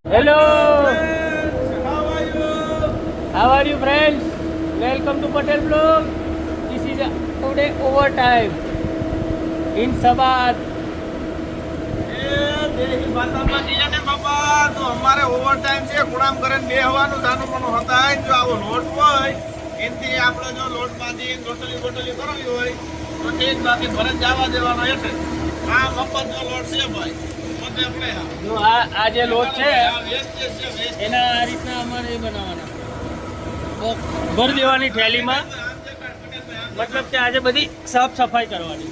Hello, How are you? how are you friends? Welcome to Patel Vlog. This is today overtime in Sabad. દેહી ભાષામાં કહીએ ને બાપા તો અમારે ઓવર ટાઈમ છે કુડામ કરીને બેહવાનું સાનું પણ હતા જો આવો લોટ હોય એનથી આપણે જો લોટ બાંધી રોટલી બોટલી કરવી હોય તો ઠીક બાકી ભરત જવા દેવાનો એટલે આ મફત નો લોટ છે ભાઈ પોતે આપણે જો આ જે લોટ છે આ વેસ્ટેજ છે વેસ્ટ એના આ રીતના અમારે એ બનાવવાના ભરી દેવાની થેલીમાં, મતલબ કે આજે બધી સાફ સફાઈ કરવાની.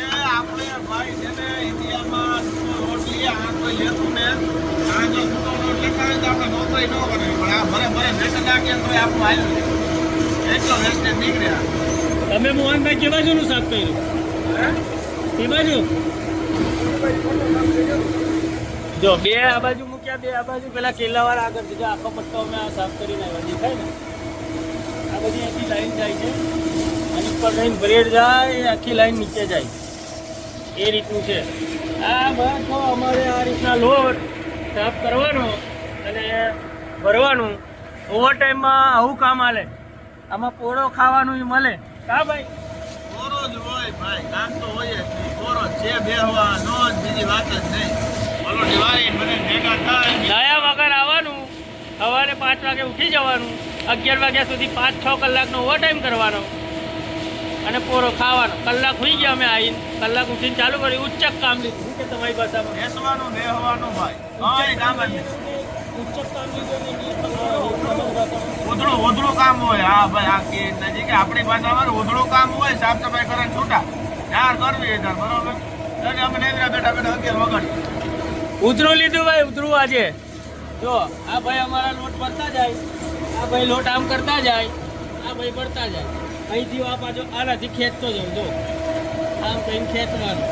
એ આપણે ભાઈ છે ને ઇન્ડિયામાં લોટ લઈએ આ કોઈ લેતું ને આ જો સૂકો લોટ લેતા હોય તો આપણે નોકરી ન કરવી પણ આ ભરે ભરે મેસેજ નાખીએ તો આપણું હાલ્યું એટલો વેસ્ટેજ નીકળ્યા. તમે મોહનભાઈ કે બાજુનું સાફ કર્યું? એ બાજુ જો બે આ બાજુ મૂક્યા, બે આ બાજુ પેલા કેલાવાળા આગળ છે. જો આખો પટ્ટો અમે આ સાફ કરીને આવ્યા દેખાય ને, આ બધી આખી લાઈન જાય છે અને ઉપર લાઈન બ્રેડ જાય, આખી લાઈન નીચે જાય, એ રીતનું છે. આ બધો અમારે આ રીતના લોટ સાફ કરવાનો અને ભરવાનું. ઓવર ટાઈમમાં આવું કામ હાલે. આમાં પોળો ખાવાનું ય મળે. કા ભાઈ? કોરો જ હોય ભાઈ કામ તો હોય જ નહીં. કોરો છે બેહવાનો જ બીજી વાત જ નહીં. બોલો દિવાળી મને ભેગા થાય નયા વગર આવવાનું, સવારે 5 વાગે ઉઠી જવાનું, 11 વાગ્યા સુધી 5-6 કલાકનો ઓવર ટાઈમ કરવાનો અને પોરો ખાવાનો. કલાક હોઈ ગયા અમે આવીને, કલાક ઉઠીને ચાલુ કર્યું. ઉચ્ચક કામ લીધું. શું કે તમારી ભાષામાં? બેસવાનું બેહવાનું ભાઈ કઈ કામ જ નહીં. ઉચ્ચક કામ લીધું. ઓધળું કામ હોય. હા ભાઈ આ કે નજીક આપણી ભાષામાં ઓધળું કામ હોય. સાફ સફાઈ કરીને છૂટા ચાર કરવી તાર બરોબર. એટલે અમે નહીં બેઠા બેઠા 11 વગાડી ઉધરું લીધું ભાઈ, ઉધરું આજે. જો આ ભાઈ અમારા લોટ ભરતા જાય, આ ભાઈ લોટ આમ કરતા જાય, આ ભાઈ ભરતા જાય. અહીંથી આ પાછો આનાથી ખેંચતો જાઉં. જો આમ કહીને ખેંચવાનું.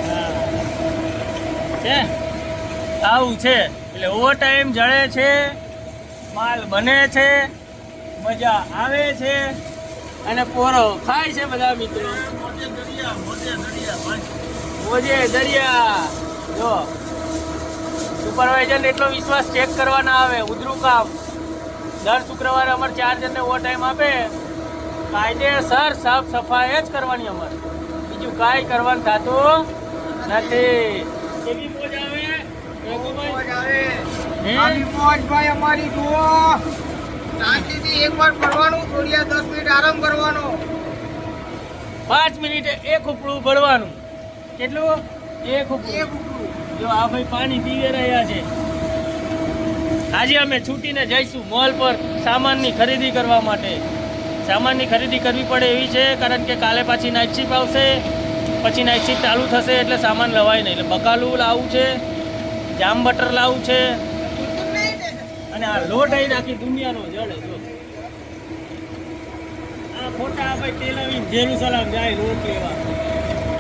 હા છે આવું છે. એટલે ઓવર ટાઈમ જળે છે, માલ બને છે, મજા આવે છે અને પોરો ખાય છે બધા મિત્રો. મોજે દરિયા ભાઈ મોજે દરિયા. જો સુપરવાઇઝર એટલો વિશ્વાસ ચેક કરવાના આવે. ઉધરું કામ દર શુક્રવારે અમારે 4 જણને ઓવર ટાઈમ આપે. કાયદેસર સાફ સફાઈ જ કરવાની અમારે, બીજું કાંઈ કરવાનું થતું નથી. કેવી મોજ આવે મોજ ભાઈ અમારી જુઓ શાંતિથી એકવાર ફરવાનું થોડી 10 મિનિટ આરામ કરવાનો. 5 મિનિટે એક ઉપડું ભરવાનું. કેટલું? એક ઉપડું. જો આ ભાઈ પાણી પીવે રહ્યા છે. આજે અમે છૂટીને જઈશું મોલ પર સામાનની ખરીદી કરવા માટે. સામાનની ખરીદી કરવી પડે એવી છે, કારણ કે કાલે પાછી નાઇટ શિફ્ટ આવશે. પછી નાઇટ શિફ્ટ ચાલુ થશે એટલે સામાન લવાય નહીં. એટલે બકાલું લાવવું છે, જામ બટર લાવવું છે અને આ લોટ અહીં આખી દુનિયાનો જડે. જો આ ખોટા ભાઈ તેલાવીને જેરુસલામ જાય લોટ લેવા.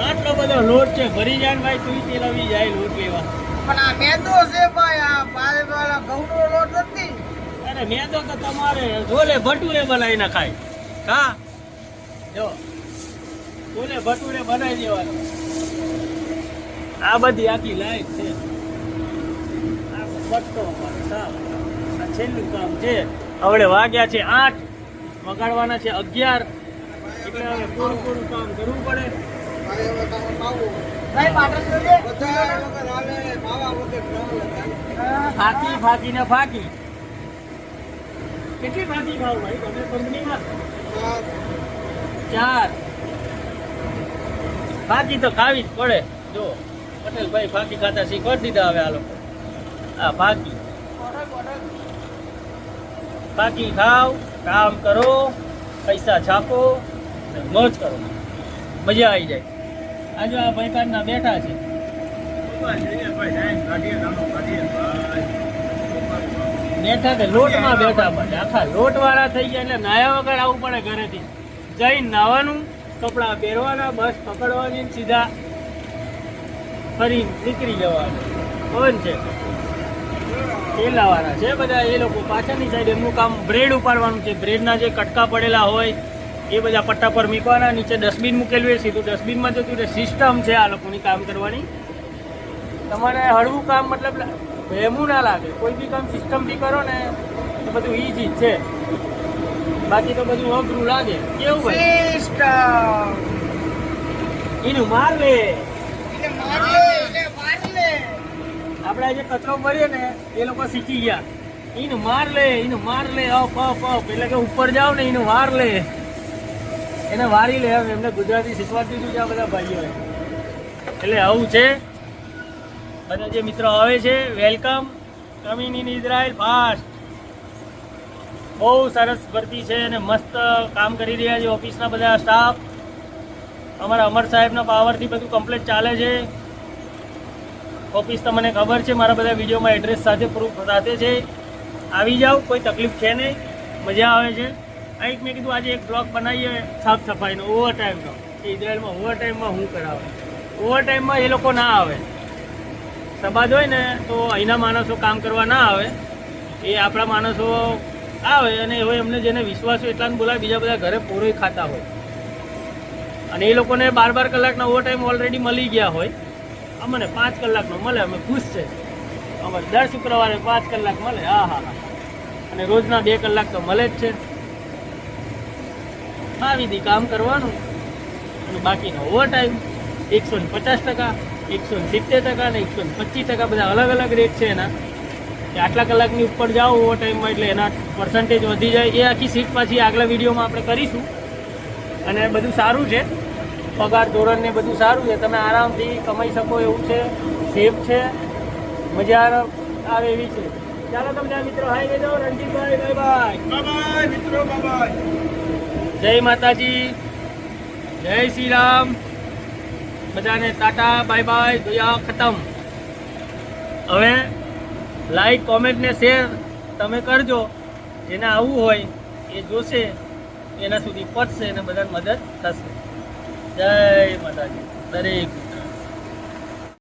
આટલો બધો લોટ છે, ભરી જાય ને ભાઈ તું તેલાવી જાય લોટ લેવા. પણ આ મેદો છે ભાઈ આ વાળા ઘઉંનો લોટ નથી. અરે મેં તો તમારે છોલે ભટુરે બનાવીને ખાય. હા જો છોલે ભટુરે બનાવી દેવાનું. આ બધી આખી લાઈટ છે. આ પટ્ટો પર સાફ. આ છેલ્લું કામ છે. હવે વાગ્યા છે 8, વગાડવાના છે 11. એટલે હવે પૂરું કામ કરવું પડે. ફાકી ફાકી કેટલી ફાકી ખાવ ભાઈ તમે કંપનીમાં? 4 ફાકી તો ખાવી જ પડે. જો પટેલ ભાઈ ફાકી ખાતા શીખવાડી દીધા હવે આ લોકો. આ ફાકી ખાવ, કામ કરો, પૈસા છાપો, મોજ કરો, મજા આવી જાય. આજે આ ભાઈ કારના બેઠા છે. બેઠા કે લોટમાં બેઠા પડે. આખા લોટ વાળા થઈ ગયા એટલે નાયા વગર આવવું પડે. ઘરેથી જઈને નાવાનું, કપડાં પહેરવાના, બસ પકડવાની, સીધા ફરી નીકળી જવાનું. કોણ છે? કેલાવાળા છે બધા. એ લોકો પાછળની સાઈડ એમનું કામ બ્રેડ ઉપાડવાનું છે. બ્રેડના જે કટકા પડેલા હોય એ બધા પટ્ટા પર મૂકવાના. નીચે ડસ્ટબિન મૂકેલું હોય, સીધું ડસ્ટબિનમાં જતું રહે. સિસ્ટમ છે આ લોકોની કામ કરવાની. તમારે હળવું કામ મતલબ વહેમું ના લાગે. કોઈ બી કામ સિસ્ટમથી કરો ને તો બધું ઈજી જ છે, બાકી તો બધું અઘરું લાગે. કેવું ભાઈ? એનું માર લે. આપણે જે કચરો ભરીએ ને એ લોકો શીખી ગયા. એનું માર લે, એનું માર લે, અપ અપ અપ, એટલે કે ઉપર જાવ ને એનું વાર લે, એને વારી લે. એમને ગુજરાતી શીખવા દીધું છે આ બધા ભાઈઓએ. એટલે આવું છે. બધા જે મિત્રો આવે છે, welcome, coming in Israel fast. બહુ સરસ ભરતી છે અને મસ્ત કામ કરી રહ્યા છે ઓફિસના બધા સ્ટાફ. અમારા અમર સાહેબના પાવરથી બધું કમ્પ્લીટ ચાલે છે. ઓફિસ તો મને ખબર છે, મારા બધા વિડીયોમાં એડ્રેસ સાથે પ્રૂફ સાથે છે. આવી જાઓ, કોઈ તકલીફ છે નહીં, મજા આવે છે. અહીં મેં કીધું આજે એક બ્લોગ બનાવીએ સાફ સફાઈનો, ઓવર ટાઈમનો. ઇઝરાયલમાં ઓવર ટાઈમમાં શું કરાવે? ઓવર ટાઈમમાં એ લોકો ના આવે. સમાજ હોય ને તો અહીંના માણસો કામ કરવા ના આવે, એ આપણા માણસો આવે અને હવે એમને જેને વિશ્વાસ હોય એટલાને બોલાવે. બીજા બધા ઘરે પોરોય ખાતા હોય અને એ લોકોને 12 કલાકના ઓવર ટાઈમ ઓલરેડી મળી ગયા હોય. અમને 5 કલાકનો મળે, અમે ખુશ છે. અમારે દર શુક્રવારે 5 કલાક મળે. હા હા હા. અને રોજના 2 કલાક તો મળે જ છે. આવી દી કામ કરવાનું અને બાકીનો ઓવર ટાઈમ 150%, 170% અને 125% બધા અલગ અલગ રેટ છે એના. કે આટલા કલાકની ઉપર જાઓ ઓવર ટાઈમમાં એટલે એના પર્સન્ટેજ વધી જાય. એ આખી સીટ પાછી આગલા વિડીયોમાં આપણે કરીશું. અને બધું સારું છે, પગાર ધોરણ ને બધું સારું છે. તમે આરામથી કમાઈ શકો એવું છે, સેફ છે, મજા આવે એવી છે. ચાલો તમને મિત્રો હાઈ કહી દો. Ranjitbhai bye bye. બાય મિત્રો, બાય. જય માતાજી, જય શ્રી રામ. બધાને ટાટા બાય બાય. દુયા ખતમ. હવે લાઈક, કોમેન્ટ ને શેર તમે કરજો. જેને આવવું હોય એ જોશે, એના સુધી પહોંચશે અને બધાને મદદ થશે. જય માતાજી દરેક.